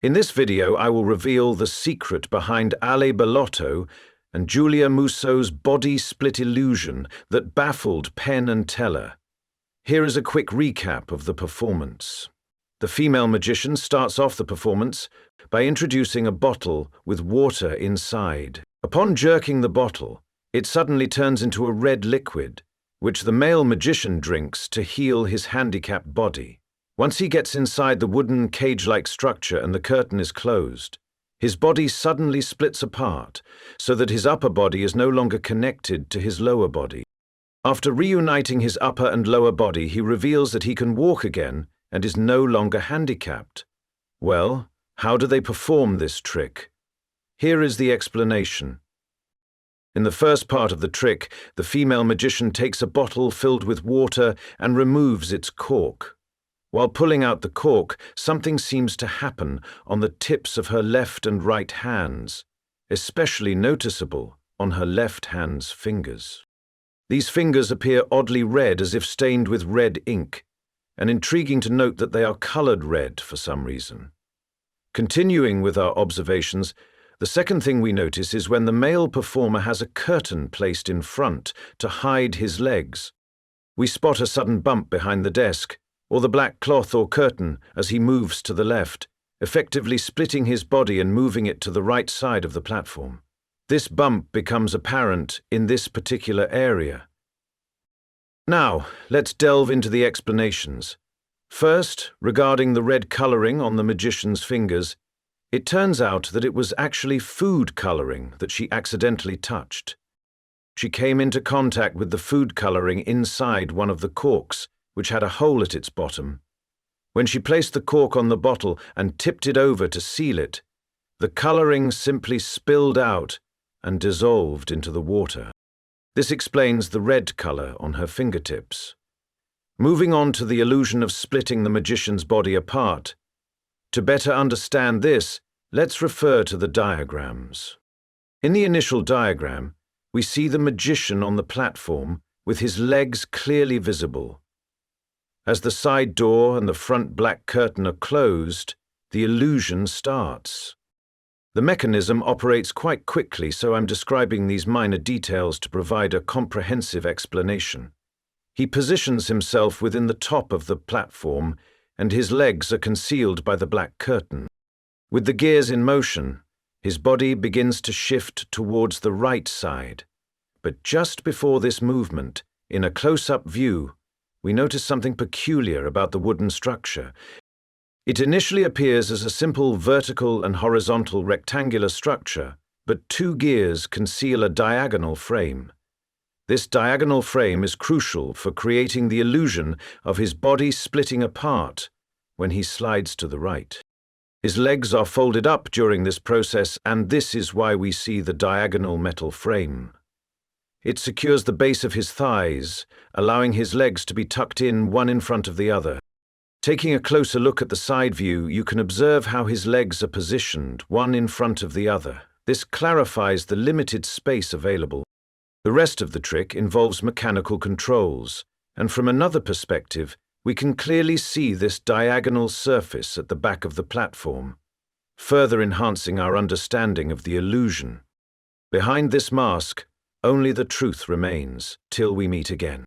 In this video, I will reveal the secret behind Bellotto and Giulia Musso's body-split illusion that baffled Penn and Teller. Here is a quick recap of the performance. The female magician starts off the performance by introducing a bottle with water inside. Upon jerking the bottle, it suddenly turns into a red liquid, which the male magician drinks to heal his handicapped body. Once he gets inside the wooden cage-like structure and the curtain is closed, his body suddenly splits apart so that his upper body is no longer connected to his lower body. After reuniting his upper and lower body, he reveals that he can walk again and is no longer handicapped. Well, how do they perform this trick? Here is the explanation. In the first part of the trick, the female magician takes a bottle filled with water and removes its cork. While pulling out the cork, something seems to happen on the tips of her left and right hands, especially noticeable on her left hand's fingers. These fingers appear oddly red, as if stained with red ink, and intriguing to note that they are colored red for some reason. Continuing with our observations, the second thing we notice is when the male performer has a curtain placed in front to hide his legs. We spot a sudden bump behind the desk, or the black cloth or curtain as he moves to the left, effectively splitting his body and moving it to the right side of the platform. This bump becomes apparent in this particular area. Now, let's delve into the explanations. First, regarding the red coloring on the magician's fingers, it turns out that it was actually food coloring that she accidentally touched. She came into contact with the food coloring inside one of the corks, which had a hole at its bottom. When she placed the cork on the bottle and tipped it over to seal it, the coloring simply spilled out and dissolved into the water. This explains the red color on her fingertips. Moving on to the illusion of splitting the magician's body apart. To better understand this, let's refer to the diagrams. In the initial diagram, we see the magician on the platform with his legs clearly visible. As the side door and the front black curtain are closed, the illusion starts. The mechanism operates quite quickly, so I'm describing these minor details to provide a comprehensive explanation. He positions himself within the top of the platform, and his legs are concealed by the black curtain. With the gears in motion, his body begins to shift towards the right side. But just before this movement, in a close-up view, we notice something peculiar about the wooden structure. It initially appears as a simple vertical and horizontal rectangular structure, but two gears conceal a diagonal frame. This diagonal frame is crucial for creating the illusion of his body splitting apart when he slides to the right. His legs are folded up during this process, and this is why we see the diagonal metal frame. It secures the base of his thighs, allowing his legs to be tucked in one in front of the other. Taking a closer look at the side view, you can observe how his legs are positioned, one in front of the other. This clarifies the limited space available. The rest of the trick involves mechanical controls, and from another perspective, we can clearly see this diagonal surface at the back of the platform, further enhancing our understanding of the illusion. Behind this mask, only the truth remains till we meet again.